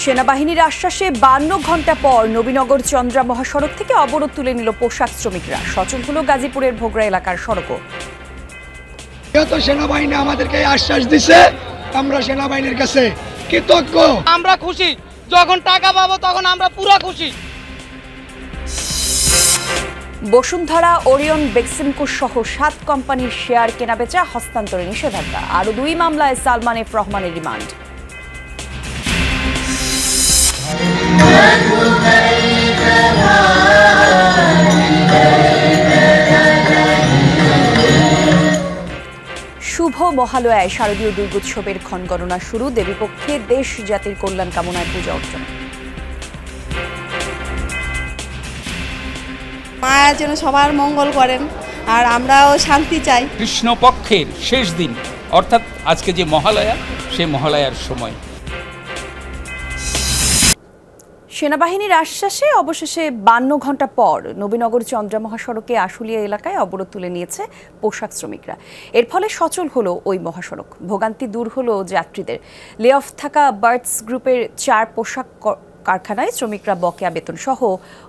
সেনাবাহিনীর আশ্বাসে 52 ঘন্টা পর নবীনগর চন্দ্রা মহাসড়ক থেকে অবরোধ তুলে নিল পোশাক শ্রমিকরা। সচল হলো গাজীপুরের ভোগড়া এলাকার সড়কও। সেনাবাহিনী আমাদেরকে আশ্বাস দিছে, আমরা সেনাবাহিনীর কাছে কৃতজ্ঞ। আমরা খুশি, যখন টাকা পাবো তখন আমরা পুরো খুশি। বসুন্ধরা, ওরিয়ন, বেক্সিমকো সহ 7 কোম্পানির শেয়ার কেনাবেচা হস্তান্তরে নিষেধাজ্ঞা। আরও 2 মামলায় সালমান এফ রহমানের রিমান্ড। শুভ মহালয়ায় শারদীয় দুর্গোৎসবের ক্ষণগণনা শুরু। দেবীপক্ষে দেশ জাতির কল্যাণ কামনায় পূজা অর্চনা। মায়া যেন সবার মঙ্গল করেন, আর আমরাও শান্তি চাই। কৃষ্ণপক্ষের শেষ দিন অর্থাৎ আজকে যে মহালয়া, সে মহালয়ার সময় সেনাবাহিনীর আশ্বাসে অবশেষে 52 ঘন্টা পর নবীনগর চন্দ্রা মহাসড়কে আশুলিয়া এলাকায় অবরোধ তুলে নিয়েছে পোশাক শ্রমিকরা। এর ফলে সচল হলো ওই মহাসড়ক। ভোগান্তি দূর হলো যাত্রীদের। লে অফ থাকা বার্ডস গ্রুপের 4 পোশাক কারখানায় শ্রমিকরা বকেয়া বেতন সহ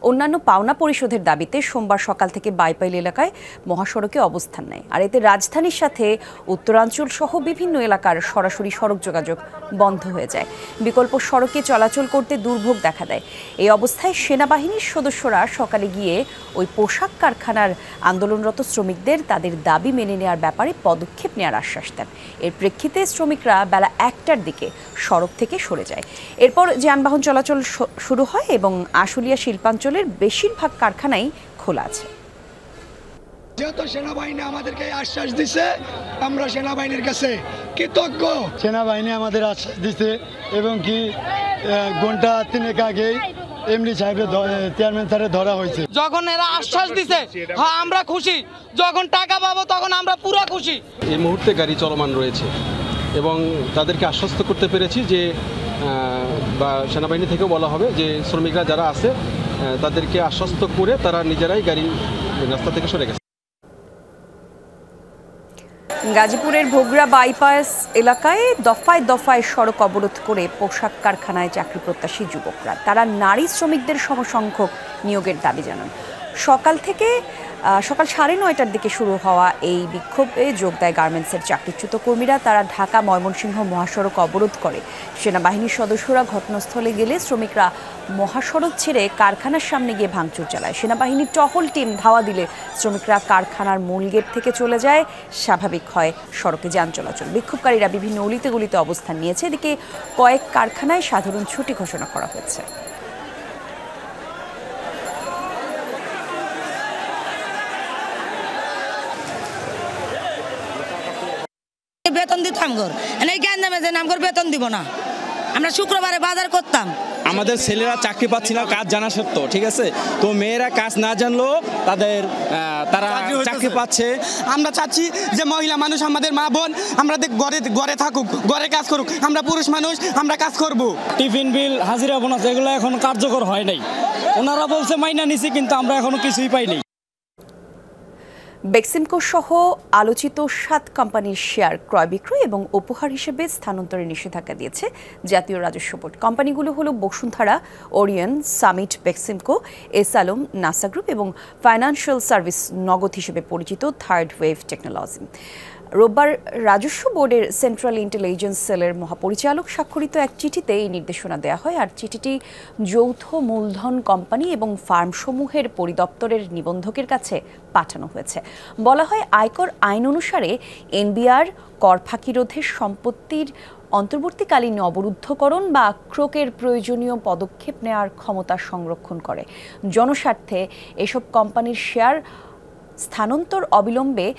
অন্যান্য পাওনা পরিশোধের দাবিতে সোমবার সকাল থেকে বাইপাইল এলাকায় মহাসড়কে অবস্থান নেয়। আর এতে রাজধানীর সাথে উত্তরাঞ্চল সহ বিভিন্ন এলাকার সরাসরি সড়ক যোগাযোগ বন্ধ হয়ে যায়। বিকল্প সড়কে চলাচল করতে দুর্ভোগ দেখা দেয়। এই অবস্থায় সেনাবাহিনীর সদস্যরা সকালে গিয়ে ওই পোশাক কারখানার আন্দোলনরত শ্রমিকদের তাদের দাবি মেনে নেওয়ার ব্যাপারে পদক্ষেপ নেওয়ার আশ্বাস দেন। এর প্রেক্ষিতে শ্রমিকরা বেলা 1টার দিকে সড়ক থেকে সরে যায়। এরপর যানবাহন চলাচল শুরু হয় এবং আশুলিয়া শিল্পাঞ্চলের বেশিরভাগ কারখানাই খোলা আছে। যেহেতু সেনাবাহিনী আমাদেরকে আশ্বাস দিছে, আমরা সেনাবাহিনীর কাছে কৃতজ্ঞ। সেনাবাহিনী আমাদের আশ্বাস দিছে এবং কি ঘন্টা 3 আগেই এমডি সাহেবের চেয়ারম্যান স্যারের ধরা হয়েছে। যখন এরা আশ্বাস দিছে, হ্যাঁ আমরা খুশি, যখন টাকা পাবো তখন আমরা পুরো খুশি। এই মুহূর্তে গাড়ি চলমান রয়েছে এবং তাদেরকে আশ্বস্ত করতে পেরেছি যে বা সেনাবাহিনী থেকেও বলা হবে যে শ্রমিকরা যারা আছে তাদেরকে আশ্বস্ত করে তারা নিজেরাই গাড়ি রাস্তা থেকে সরে গেছে। গাজীপুরের ভোগড়া বাইপাস এলাকায় দফায় দফায় সড়ক অবরোধ করে পোশাক কারখানায় চাকরি প্রত্যাশী যুবকরা। তারা নারী শ্রমিকদের সমসংখ্যক নিয়োগের দাবি জানান। সকাল 9:30টার দিকে শুরু হওয়া এই বিক্ষোভে যোগ দেয় গার্মেন্টসের চাকরিচ্যুত কর্মীরা। তারা ঢাকা ময়মনসিংহ মহাসড়ক অবরোধ করে। সেনাবাহিনীর সদস্যরা ঘটনাস্থলে গেলে শ্রমিকরা মহাসড়ক ছেড়ে কারখানার সামনে গিয়ে ভাঙচুর চালায়। সেনাবাহিনীর টহল টিম ধাওয়া দিলে শ্রমিকরা কারখানার মূল গেট থেকে চলে যায়। স্বাভাবিক হয় সড়কে যান চলাচল। বিক্ষোভকারীরা বিভিন্ন অলিতে গলিতে অবস্থান নিয়েছে। এদিকে কয়েক কারখানায় সাধারণ ছুটি ঘোষণা করা হয়েছে। বেতন দিতাম ঘর এই জ্ঞান নামে যে নামঘর বেতন দিব না। আমরা শুক্রবারে বাজার করতাম। আমাদের ছেলেরা চাকরি পাচ্ছিল না কাজ জানা সত্ত্বেও, ঠিক আছে, তো মেয়েরা কাজ না জানলেও তারা চাকরি পাচ্ছে। আমরা চাচ্ছি যে মহিলা মানুষ, আমাদের মা বোন, আমাদের ঘরে থাকুক, ঘরে কাজ করুক। আমরা পুরুষ মানুষ, আমরা কাজ করব। টিফিন বিল, হাজিরা বোনাস এগুলো এখন কার্যকর হয় নাই। ওনারা বলছে মাইনা নিছি, কিন্তু আমরা এখনো কিছুই পাইনি। বেক্সিমকো সহ আলোচিত 7 কোম্পানির শেয়ার ক্রয় বিক্রয় এবং উপহার হিসেবে স্থানান্তরে নিষেধাজ্ঞা দিয়েছে জাতীয় রাজস্ব বোর্ড। কোম্পানিগুলো হলো Bashundhara, Orion, summit, Beximco, S Alam, NASA group এবং ফাইন্যান্সিয়াল সার্ভিস নগদ হিসেবে পরিচিত থার্ড ওয়েভ টেকনোলজি। রোববার রাজস্ব বোর্ডের সেন্ট্রাল ইন্টেলিজেন্স সেলের মহাপরিচালক স্বাক্ষরিত এক চিঠিতে এই নির্দেশনা দেওয়া হয়। আর চিঠিটি যৌথ মূলধন কোম্পানি এবং ফার্মসমূহের পরিদপ্তরের নিবন্ধকের কাছে পাঠানো হয়েছে। বলা হয়, আয়কর আইন অনুসারে এনবিআর কর ফাঁকি রোধে সম্পত্তির অন্তর্বর্তীকালীন অবরুদ্ধকরণ বা ক্রোকের প্রয়োজনীয় পদক্ষেপ নেওয়ার ক্ষমতা সংরক্ষণ করে। জনস্বার্থে এসব কোম্পানির শেয়ার স্থানান্তর অবিলম্বে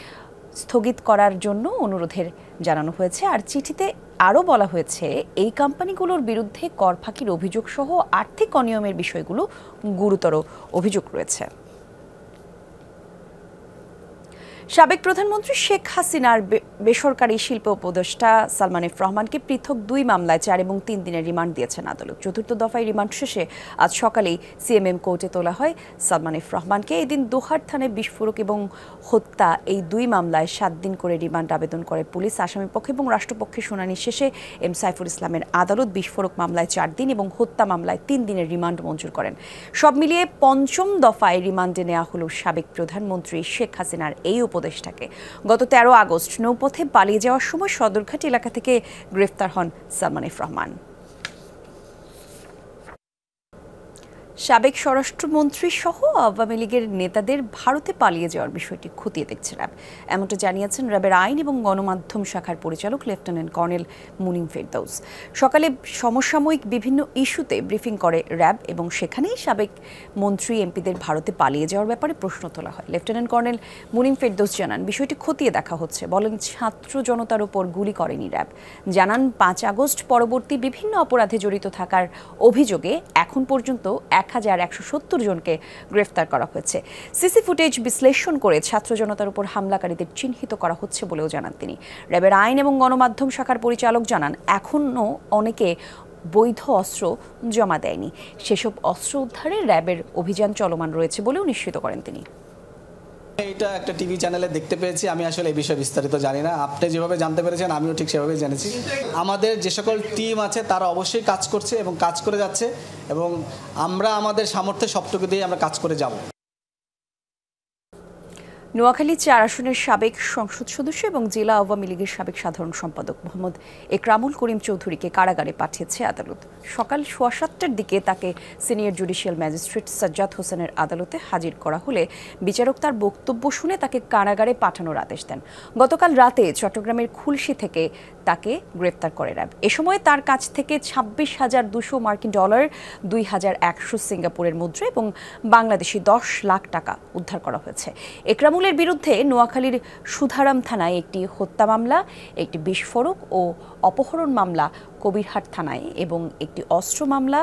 স্থগিত করার জন্য অনুরোধের জানানো হয়েছে। আর চিঠিতে আরও বলা হয়েছে, এই কোম্পানিগুলোর বিরুদ্ধে কর ফাঁকির অভিযোগ সহ আর্থিক অনিয়মের বিষয়গুলো গুরুতর অভিযোগ রয়েছে। সাবেক প্রধানমন্ত্রী শেখ হাসিনার বেসরকারি শিল্প উপদেষ্টা সালমান এফ রহমানকে পৃথক 2 মামলায় 4 এবং 3 দিনের রিমান্ড দিয়েছেন আদালত। চতুর্থ দফায় রিমান্ড শেষে আজ সকালেই সিএমএম কোর্টে তোলা হয় সালমান এফ রহমানকে। এদিন দোহার থানায় বিস্ফোরক এবং হত্যা এই 2 মামলায় 7 দিন করে রিমান্ড আবেদন করে পুলিশ। আসামিপক্ষ এবং রাষ্ট্রপক্ষের শুনানি শেষে এম সাইফুল ইসলামের আদালত বিস্ফোরক মামলায় 4 দিন এবং হত্যা মামলায় 3 দিনের রিমান্ড মঞ্জুর করেন। সব মিলিয়ে পঞ্চম দফায় রিমান্ডে নেওয়া হলো সাবেক প্রধানমন্ত্রী শেখ হাসিনার এই উপদেষ্টাকে। গত 13 আগস্ট নৌপথে পালিয়ে যাওয়ার সময় সদরঘাট এলাকা থেকে গ্রেফতার হন সালমান এফ রহমান। সাবেক স্বরাষ্ট্রমন্ত্রী সহ আওয়ামী লীগের নেতাদের ভারতে পালিয়ে যাওয়ার বিষয়টি খতিয়ে দেখছে র্যাব, এমনটা জানিয়েছেন র্যাবের আইন এবং গণমাধ্যম শাখার পরিচালক লেফটেন্যান্ট কর্নেল মুনিম ফেরদৌস। সকালে সমসাময়িক বিভিন্ন ইস্যুতে ব্রিফিং করে র্যাব এবং সেখানেই সাবেক মন্ত্রী এমপিদের ভারতে পালিয়ে যাওয়ার ব্যাপারে প্রশ্ন তোলা হয়। লেফটেন্যান্ট কর্নেল মুনিম ফেরদৌস জানান, বিষয়টি খতিয়ে দেখা হচ্ছে। বলেন, ছাত্র জনতার উপর গুলি করেনি র্যাব। জানান, 5 আগস্ট পরবর্তী বিভিন্ন অপরাধে জড়িত থাকার অভিযোগে এখন পর্যন্ত 1170 জনকে গ্রেফতার করা হয়েছে। সিসি ফুটেজ বিশ্লেষণ করে ছাত্র জনতার উপর হামলাকারীদের চিহ্নিত করা হচ্ছে বলেও জানান তিনি। র্যাবের আইন এবং গণমাধ্যম শাখার পরিচালক জানান, এখনও অনেকে বৈধ অস্ত্র জমা দেয়নি। সেসব অস্ত্র উদ্ধারে র্যাবের অভিযান চলমান রয়েছে বলেও নিশ্চিত করেন তিনি। এটা একটা টিভি চ্যানেলে দেখতে পেয়েছি, আমি আসলে এই বিষয়ে বিস্তারিত জানি না। আপনি যেভাবে জানতে পেরেছেন আমিও ঠিক সেভাবেই জেনেছি। আমাদের যে সকল টিম আছে তারা অবশ্যই কাজ করছে এবং কাজ করে যাচ্ছে, এবং আমরা আমাদের সামর্থ্যে সবটুকু দিয়ে আমরা কাজ করে যাব। নোয়াখালী 4 আসনের সাবেক সংসদ সদস্য এবং জেলা আওয়ামী লীগের সাবেক সাধারণ সম্পাদক মোহাম্মদ একরামুল করিম চৌধুরীকে কারাগারে পাঠিয়েছে আদালত। সকাল 7:15টার দিকে তাকে সিনিয়র জুডিশিয়াল ম্যাজিস্ট্রেট সাজ্জাদ হোসেনের আদালতে হাজির করা হলে বিচারক তার বক্তব্য শুনে তাকে কারাগারে পাঠানোর আদেশ দেন। গতকাল রাতে চট্টগ্রামের খুলশী থেকে তাকে গ্রেফতার করে র্যাব। এ সময় তার কাছ থেকে 26,200 মার্কিন ডলার, 2,100 সিঙ্গাপুরের মুদ্রা এবং বাংলাদেশি 10 লাখ টাকা উদ্ধার করা হয়েছে। একরামুলের বিরুদ্ধে নোয়াখালীর সুধারাম থানায় একটি হত্যা মামলা, একটি বিস্ফোরক ও অপহরণ মামলা কবিরহাট থানায় এবং একটি অস্ত্র মামলা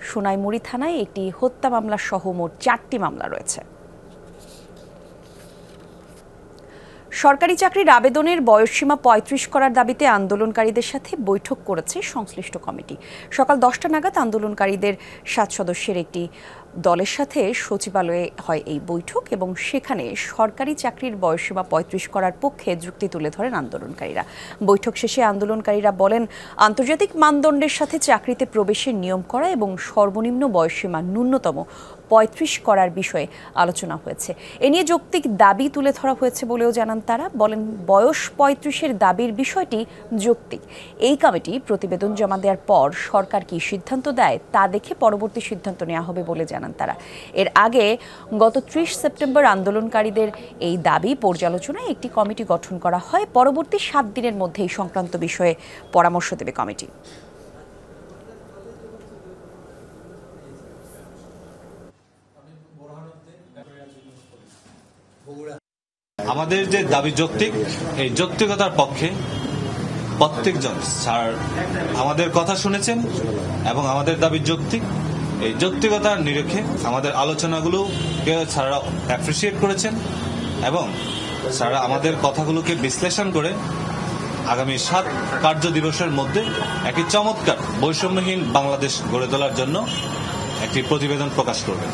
সোনাইমুড়ি থানায় একটি হত্যা মামলা সহ মোট 4টি মামলা রয়েছে। সরকারি চাকরির আবেদনের বয়সসীমা 35 করার দাবিতে আন্দোলনকারীদের সাথে বৈঠক করেছে সংশ্লিষ্ট কমিটি। সকাল 10টা নাগাদ আন্দোলনকারীদের 7 সদস্যের একটি দলের সাথে সচিবালয়ে হয় এই বৈঠক এবং সেখানে সরকারি চাকরির বয়সসীমা 35 করার পক্ষে যুক্তি তুলে ধরেন আন্দোলনকারীরা। বৈঠক শেষে আন্দোলনকারীরা বলেন, আন্তর্জাতিক মানদণ্ডের সাথে চাকরিতে প্রবেশের নিয়ম করা এবং সর্বনিম্ন বয়সসীমা ন্যূনতম 35 করার বিষয়ে আলোচনা হয়েছে। এ নিয়ে যৌক্তিক দাবি তুলে ধরা হয়েছে বলেও জানান তারা। বলেন, বয়স 35-এর দাবির বিষয়টি যৌক্তিক। এই কমিটি প্রতিবেদন জমা দেওয়ার পর সরকার কি সিদ্ধান্ত দেয় তা দেখে পরবর্তী সিদ্ধান্ত নেওয়া হবে বলে জানান তারা। এর আগে গত 30 সেপ্টেম্বর আন্দোলনকারীদের এই দাবি পর্যালোচনায় একটি কমিটি গঠন করা হয়। পরবর্তী 7 দিনের মধ্যে এই সংক্রান্ত বিষয়ে পরামর্শ দেবে কমিটি। আমাদের যে দাবি যৌক্তিক, এই যৌক্তিকতার পক্ষে প্রত্যেকজন স্যার আমাদের কথা শুনেছেন এবং আমাদের দাবি যৌক্তিক। এই যৌক্তিকতার নিরিখে আমাদের আলোচনাগুলোকে স্যাররা অ্যাপ্রিসিয়েট করেছেন এবং স্যাররা আমাদের কথাগুলোকে বিশ্লেষণ করে আগামী 7 কার্য দিবসের মধ্যে একটি চমৎকার বৈষম্যহীন বাংলাদেশ গড়ে তোলার জন্য একটি প্রতিবেদন প্রকাশ করবেন।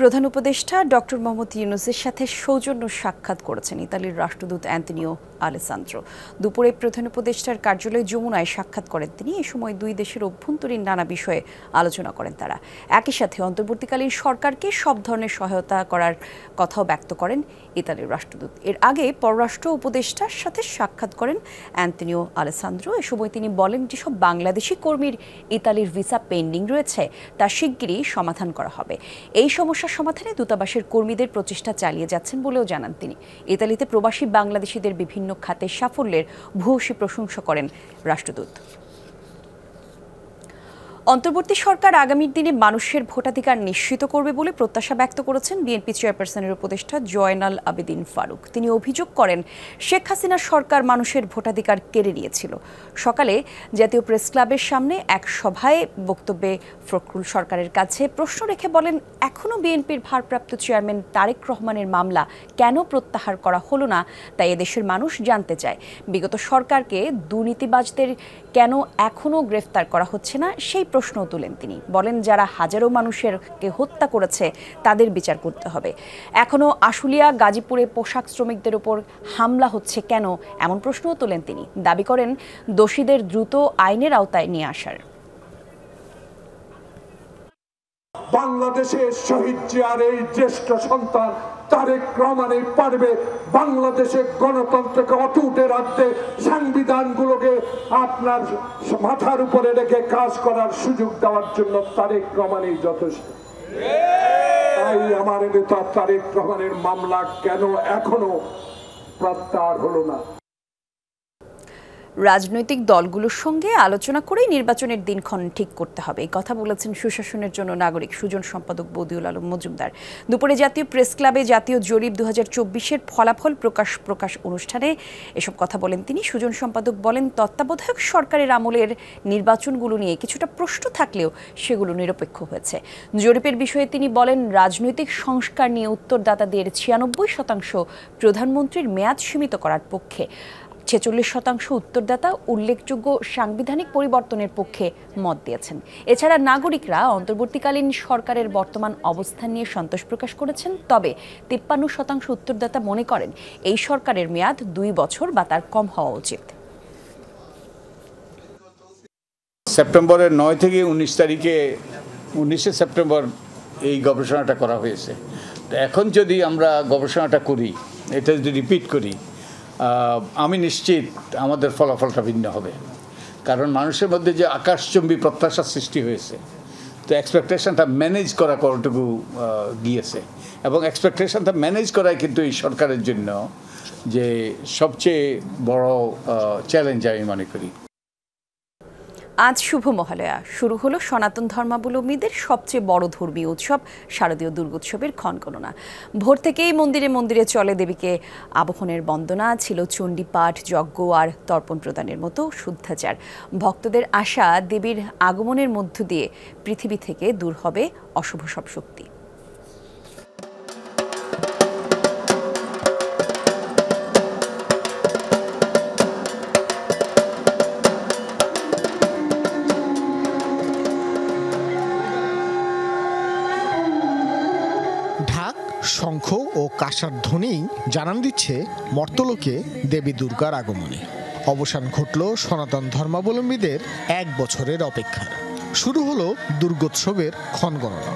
প্রধান উপদেষ্টা ডক্টর মোহাম্মদ ইউনূসের সাথে সৌজন্য সাক্ষাৎ করেছেন ইতালির রাষ্ট্রদূত অ্যান্তনিও আলেসান্দ্রো। দুপুরে প্রধান উপদেষ্টার কার্যালয়ে যমুনায় সাক্ষাৎ করেন তিনি। এ সময় দুই দেশের অভ্যন্তরীণ নানা বিষয়ে আলোচনা করেন তারা। একই সাথে অন্তর্বর্তীকালীন সরকারকে সব ধরনের সহায়তা করার কথাও ব্যক্ত করেন ইতালির রাষ্ট্রদূত। এর আগে পররাষ্ট্র উপদেষ্টার সাথে সাক্ষাৎ করেন অ্যান্তনিও আলেসান্দ্রো। এ সময় তিনি বলেন, যেসব বাংলাদেশি কর্মীর ইতালির ভিসা পেন্ডিং রয়েছে তা শিগগিরই সমাধান করা হবে। এই সমস্যা সমাধানে দূতাবাসের কর্মীদের প্রচেষ্টা চালিয়ে যাচ্ছেন বলেও জানান তিনি। ইতালিতে প্রবাসী বাংলাদেশিদের বিভিন্ন খাতের সাফল্যের ভূয়সী প্রশংসা করেন রাষ্ট্রদূত। অন্তর্বর্তী সরকার আগামীর দিনে মানুষের ভোটাধিকার নিশ্চিত করবে বলে প্রত্যাশা ব্যক্ত করেছেন বিএনপি চেয়ারপারসনের উপদেষ্টা জয়নাল আবেদিন ফারুক। তিনি অভিযোগ করেন, শেখ হাসিনার সরকার মানুষের ভোটাধিকার কেড়ে নিয়েছিল। সকালে জাতীয় প্রেস ক্লাবের সামনে এক সভায় বক্তব্যে ফখরুল সরকারের কাছে প্রশ্ন রেখে বলেন, এখনও বিএনপির ভারপ্রাপ্ত চেয়ারম্যান তারেক রহমানের মামলা কেন প্রত্যাহার করা হলো না, তাই এদেশের মানুষ জানতে চায়। বিগত সরকারকে দুর্নীতিবাজদের কেন এখনও গ্রেফতার করা হচ্ছে না সেই প্রশ্নও তুলেন তিনি। বলেন, যারা হাজারো মানুষকে হত্যা করেছে তাদের বিচার করতে হবে। এখনও আশুলিয়া, গাজীপুরে পোশাক শ্রমিকদের উপর হামলা হচ্ছে কেন, এমন প্রশ্নও তোলেন তিনি। দাবি করেন দোষীদের দ্রুত আইনের আওতায় নিয়ে আসার। বাংলাদেশের শহীদ জিয়ার এই জ্যেষ্ঠ সন্তান তারেক রহমানই পারবে বাংলাদেশের গণতন্ত্রকে অটুটে রাখতে, সংবিধানগুলোকে আপনার মাথার উপরে রেখে কাজ করার সুযোগ দেওয়ার জন্য তারেক রহমানই যথেষ্ট। তাই আমার নেতা তারেক রহমানের মামলা কেন এখনো প্রত্যাহার হলো না? রাজনৈতিক দলগুলোর সঙ্গে আলোচনা করেই নির্বাচনের দিনক্ষণ ঠিক করতে হবে, এই কথা বলেছেন সুশাসনের জন্য নাগরিক সুজন সম্পাদক বদিউল আলম মজুমদার। দুপুরে জাতীয় প্রেস ক্লাবে জাতীয় জরিপ 2024-এর ফলাফল প্রকাশ অনুষ্ঠানে এসব কথা বলেন তিনি। সুজন সম্পাদক বলেন, তত্ত্বাবধায়ক সরকারের আমলের নির্বাচনগুলো নিয়ে কিছুটা প্রশ্ন থাকলেও সেগুলো নিরপেক্ষ হয়েছে। জরিপের বিষয়ে তিনি বলেন, রাজনৈতিক সংস্কার নিয়ে উত্তরদাতাদের 96% প্রধানমন্ত্রীর মেয়াদ সীমিত করার পক্ষে, 46% উত্তরদাতা উল্লেখযোগ্য সাংবিধানিক পরিবর্তনের পক্ষে মত দিয়েছেন। এছাড়া নাগরিকরা অন্তর্বর্তীকালীন সরকারের বর্তমান অবস্থান নিয়ে সন্তোষ প্রকাশ করেছেন। তবে 53% উত্তরদাতা মনে করেন এই সরকারের মেয়াদ 2 বছর বা তার কম হওয়া উচিত। সেপ্টেম্বরের 9 থেকে 19 তারিখে 19শে সেপ্টেম্বর এই গবেষণাটা করা হয়েছে। তো এখন যদি আমরা গবেষণাটা করি, এটা যদি রিপিট করি, আমি নিশ্চিত আমাদের ফলাফলটা ভিন্ন হবে। কারণ মানুষের মধ্যে যে আকাশচুম্বী প্রত্যাশার সৃষ্টি হয়েছে, তো এক্সপেকটেশনটা ম্যানেজ করা কতটুকু গিয়েছে, এবং এক্সপেকটেশনটা ম্যানেজ করাই কিন্তু এই সরকারের জন্য যে সবচেয়ে বড় চ্যালেঞ্জ আমি মনে করি। আজ শুভ মহালয়া, শুরু হলো সনাতন ধর্মাবলম্বীদের সবচেয়ে বড় ধর্মীয় উৎসব শারদীয় দুর্গোৎসবের ক্ষণগণনা। ভোর থেকেই মন্দিরে মন্দিরে চলে দেবীকে আবাহনের বন্দনা, ছিল চণ্ডী পাঠ, যজ্ঞ আর তর্পণ প্রদানের মতো শুদ্ধাচার। ভক্তদের আশা, দেবীর আগমনের মধ্য দিয়ে পৃথিবী থেকে দূর হবে অশুভ সব শক্তি। শঙ্খ ও কাঁসার ধ্বনি জানান দিচ্ছে মর্তলোকে দেবী দুর্গার আগমনে। অবসান ঘটল সনাতন ধর্মাবলম্বীদের 1 বছরের অপেক্ষা। শুরু হলো দুর্গোৎসবের ক্ষণগণনা।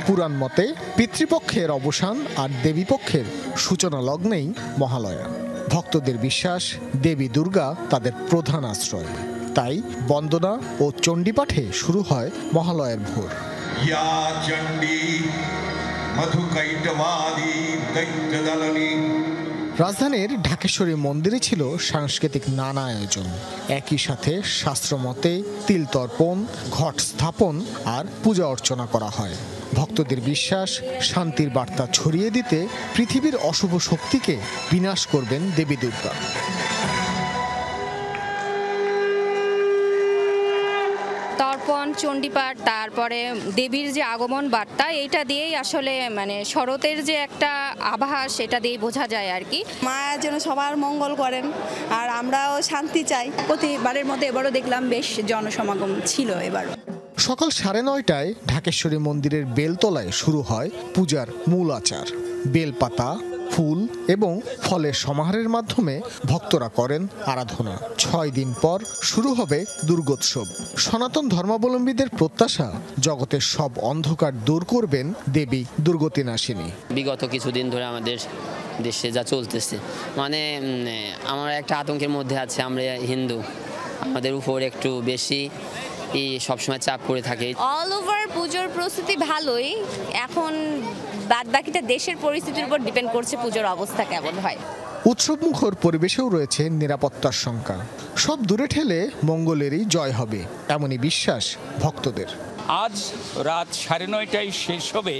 পুরাণ মতে পিতৃপক্ষের অবসান আর দেবীপক্ষের সূচনা লগ্নেই মহালয়া। ভক্তদের বিশ্বাস, দেবী দুর্গা তাদের প্রধান আশ্রয়। তাই বন্দনা ও চণ্ডীপাঠে শুরু হয় মহালয়ার ভোর। রাজধানীর ঢাকেশ্বরী মন্দিরে ছিল সাংস্কৃতিক নানা আয়োজন। একই সাথে শাস্ত্রমতে তিল তর্পণ, ঘট স্থাপন আর পূজা অর্চনা করা হয়। ভক্তদের বিশ্বাস, শান্তির বার্তা ছড়িয়ে দিতে পৃথিবীর অশুভ শক্তিকে বিনাশ করবেন দেবী দুর্গা। তর্পণ, চণ্ডীপাঠ, তারপরে দেবীর যে আগমন বার্তা, এইটা দিয়েই আসলে মানে শরতের যে একটা আভাস, সেটা দিয়ে বোঝা যায় আর কি। মায়ের যেন সবার মঙ্গল করেন আর আমরাও শান্তি চাই। প্রতিবারের মতো এবারও দেখলাম বেশ জনসমাগম ছিল। এবারও সকাল 9:30টায় ঢাকেশ্বরী মন্দিরের বেলতলায় শুরু হয় পূজার মূল আচার। বেলপাতা, ফুল এবং ফলের সমাহারের মাধ্যমে ভক্তরা করেন আরাধনা। 6 দিন পর শুরু হবে দুর্গোৎসব। সনাতন ধর্মাবলম্বীদের প্রত্যাশা, জগতের সব অন্ধকার দূর করবেন দেবী দুর্গতিনাশিনী। বিগত কিছুদিন ধরে আমাদের দেশে যা চলতেছে, মানে আমরা একটা আতঙ্কের মধ্যে আছে। আমরা হিন্দু, আমাদের উপর একটু বেশি সবসময় চাপ পড়ে থাকে। অল ওভার পুজোর প্রস্তুতি ভালোই, এখন বাদ বাকিটা দেশের পরিস্থিতির উপর ডিপেন্ড করছে পুজোর অবস্থা কেমন হয়। উৎসবমুখর পরিবেশেও রয়েছে নিরাপত্তার শঙ্কা। সব দূরে ঠেলে মঙ্গলেরই জয় হবে, এমনই বিশ্বাস ভক্তদের। আজ রাত 9:30টায় শেষ হবে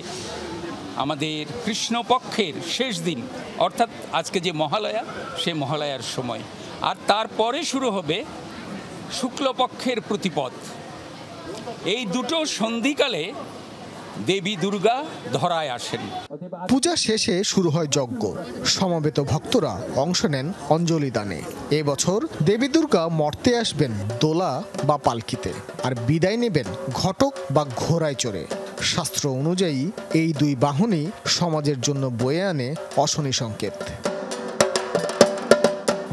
আমাদের কৃষ্ণপক্ষের শেষ দিন, অর্থাৎ আজকে যে মহালয়া, সেই মহালয়ার সময়। আর তারপরে শুরু হবে শুক্লপক্ষের প্রতিপদ। এই দুটো সন্ধিকালে দেবী দুর্গা ধরায় আসেন। পূজা শেষে শুরু হয় যজ্ঞ। সমবেত ভক্তরা অংশ নেন অঞ্জলি দানে। এবছর দেবী দুর্গা মর্তে আসবেন দোলা বা পালকিতে, আর বিদায় নেবেন ঘটক বা ঘোড়ায় চড়ে। শাস্ত্র অনুযায়ী এই দুই বাহনই সমাজের জন্য বয়ে আনে অশনি সংকেত।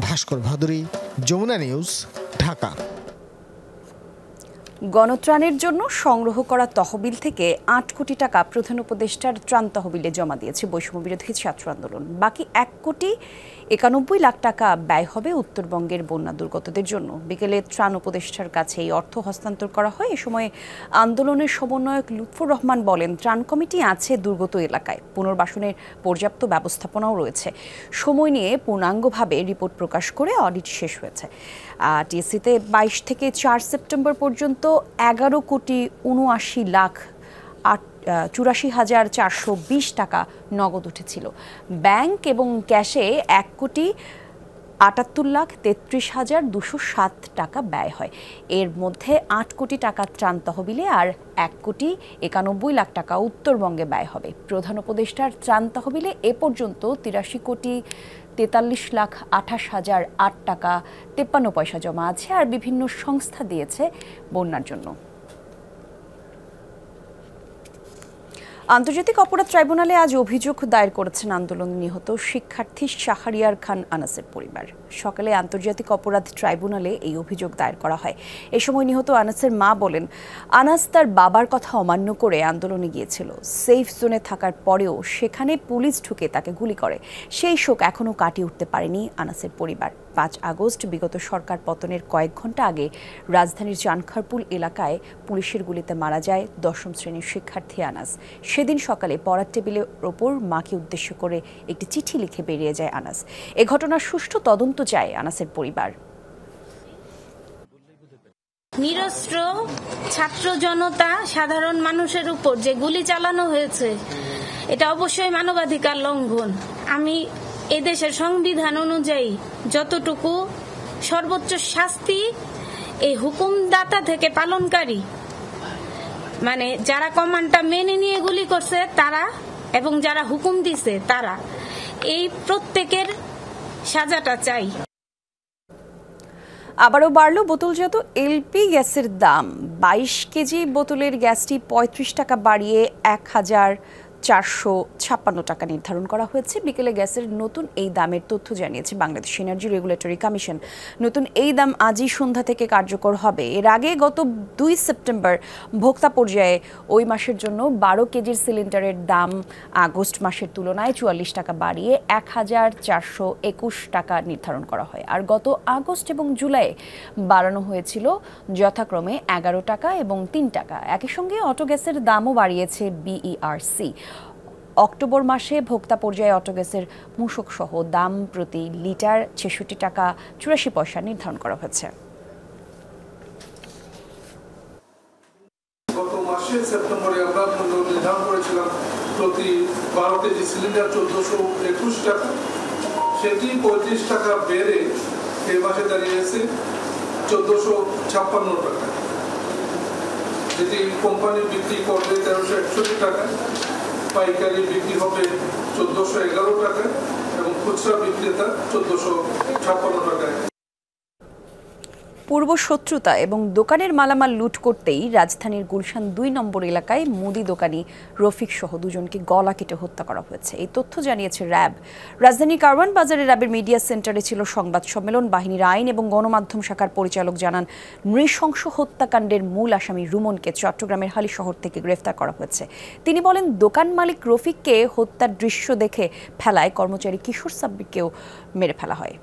ভাস্কর ভাদুরী, যমুনা নিউজ, ঢাকা। গণত্রাণের জন্য সংগ্রহ করা তহবিল থেকে ৮ কোটি টাকা প্রধান উপদেষ্টার ত্রাণ তহবিলে জমা দিয়েছে বৈষম্য বিরোধী ছাত্র আন্দোলন। বাকি ১,৯১,০০,০০০ টাকা ব্যয় হবে উত্তরবঙ্গের বন্যা দুর্গতদের জন্য। বিকেলে ত্রাণ উপদেষ্টার কাছে এই অর্থ হস্তান্তর করা হয়। এ সময় আন্দোলনের সমন্বয়ক লুৎফর রহমান বলেন, ত্রাণ কমিটি আছে দুর্গত এলাকায়, পুনর্বাসনের পর্যাপ্ত ব্যবস্থাপনাও রয়েছে। সময় নিয়ে পূর্ণাঙ্গভাবে রিপোর্ট প্রকাশ করে অডিট শেষ হয়েছে। টিএসসিতে ২২ থেকে ৪ সেপ্টেম্বর পর্যন্ত ১১,৭৯,৮৪,৪২০ টাকা নগদ উঠেছিল। ব্যাংক এবং ক্যাশে ১,৭৮,৩৩,২০৭ টাকা ব্যয় হয়। এর মধ্যে ৮ কোটি টাকা ত্রাণ তহবিলে আর ১,৯১,০০,০০০ টাকা উত্তরবঙ্গে ব্যয় হবে। প্রধান উপদেষ্টার ত্রাণ তহবিলে এ পর্যন্ত ৮৩,৪৩,২৮,০০৮ টাকা ৫৩ পয়সা জমা আছে, আর বিভিন্ন সংস্থা দিয়েছে বন্যার জন্য। আন্তর্জাতিক অপরাধ ট্রাইব্যুনালে আজ অভিযোগ দায়ের করেছেন আন্দোলনে নিহত শিক্ষার্থী শাহরিয়ার খান আনাসের পরিবার। সকালে আন্তর্জাতিক অপরাধ ট্রাইব্যুনালে এই অভিযোগ দায়ের করা হয়। এ সময় নিহত আনাসের মা বলেন, আনাস তার বাবার কথা অমান্য করে আন্দোলনে গিয়েছিল। সেফ জোনে থাকার পরেও সেখানে পুলিশ ঢুকে তাকে গুলি করে। সেই শোক এখনও কাটিয়ে উঠতে পারেনি আনাসের পরিবার। ৫ আগস্ট বিগত সরকার পতনের কয়েক ঘন্টা আগে রাজধানীর জানখারপুল এলাকায় পুলিশের গুলিতে মারা যায় ১০ম শ্রেণীর শিক্ষার্থী আনাস। সেদিন সকালে পড়ার টেবিলের ওপর মাকে উদ্দেশ্য করে একটি চিঠি লিখে বেরিয়ে যায় আনাস। এ ঘটনার সুষ্ঠু তদন্ত চায় আনাসের পরিবার। নিরস্ত্র ছাত্র জনতা, সাধারণ মানুষের উপর যে গুলি চালানো হয়েছে, এটা অবশ্যই মানবাধিকার লঙ্ঘন। আমি এদেশের সংবিধান অনুযায়ী যতটুকু সর্বোচ্চ শাস্তি এই হুকুমদাতা থেকে পালনকারী, মানে যারা কমান্ডটা মেনে নিয়ে গুলি করছে তারা এবং যারা হুকুম দিছে তারা, এই প্রত্যেকের সাজাটা চাই। আবারও বাড়ল বোতলজাত এলপি গ্যাসের দাম। ২২ কেজি বোতলের গ্যাসটি ৩৫ টাকা বাড়িয়ে ১,৪৫৬ টাকা নির্ধারণ করা হয়েছে। বিকেলে গ্যাসের নতুন এই দামের তথ্য জানিয়েছে বাংলাদেশ এনার্জি রেগুলেটরি কমিশন। নতুন এই দাম আজই সন্ধ্যা থেকে কার্যকর হবে। এর আগে গত ২ সেপ্টেম্বর ভোক্তা পর্যায়ে ওই মাসের জন্য ১২ কেজির সিলিন্ডারের দাম আগস্ট মাসের তুলনায় ৪৪ টাকা বাড়িয়ে ১,৪২১ টাকা নির্ধারণ করা হয়। আর গত আগস্ট এবং জুলাইয়ে বাড়ানো হয়েছিল যথাক্রমে ১১ টাকা এবং ৩ টাকা। একই সঙ্গে অটোগ্যাসের দামও বাড়িয়েছে বিইআরসি। অক্টোবর মাসে ভোক্তা পর্যায়ে অটোগ্যাসের মূসক সহ দাম প্রতি লিটার ৬৬ টাকা ৮৪ পয়সা নির্ধারণ করা হয়েছে। গত মাসে সেপ্টেম্বরে আমরা মূল্য নির্ধারণ করেছিলাম প্রতি ১২ কেজি সিলিন্ডার ১৪২১ টাকা, সেটি ৩৫ টাকা বেড়ে এই মাসে দাঁড়িয়েছে ১৪৫৬ টাকা, যেটি কোম্পানি বিক্রি করবে ১৩৬১ টাকা, পাইকারি বিক্রি হবে ১৪১১ টাকা এবং খুচরা বিক্রেতা ১৪৫৬ টাকায়। পূর্ব শত্রুতা এবং দোকানের মালামাল লুট করতেই রাজধানীর গুলশান ২ নম্বর এলাকায় মুদি দোকানি রফিক সহ দুজনকে গলা কেটে হত্যা করা হয়েছে। এই তথ্য জানিয়েছে র্যাব। রাজধানীর কারওয়ান বাজারে র্যাবের মিডিয়া সেন্টারে ছিল সংবাদ সম্মেলন। বাহিনীর আইন এবং গণমাধ্যম শাখার পরিচালক জানান, নৃশংস হত্যাকাণ্ডের মূল আসামি রুমনকে চট্টগ্রামের হালিশহর থেকে গ্রেফতার করা হয়েছে। তিনি বলেন, দোকান মালিক রফিককে হত্যার দৃশ্য দেখে ফেলায় কর্মচারী কিশোর সাব্বিরকেও মেরে ফেলা হয়।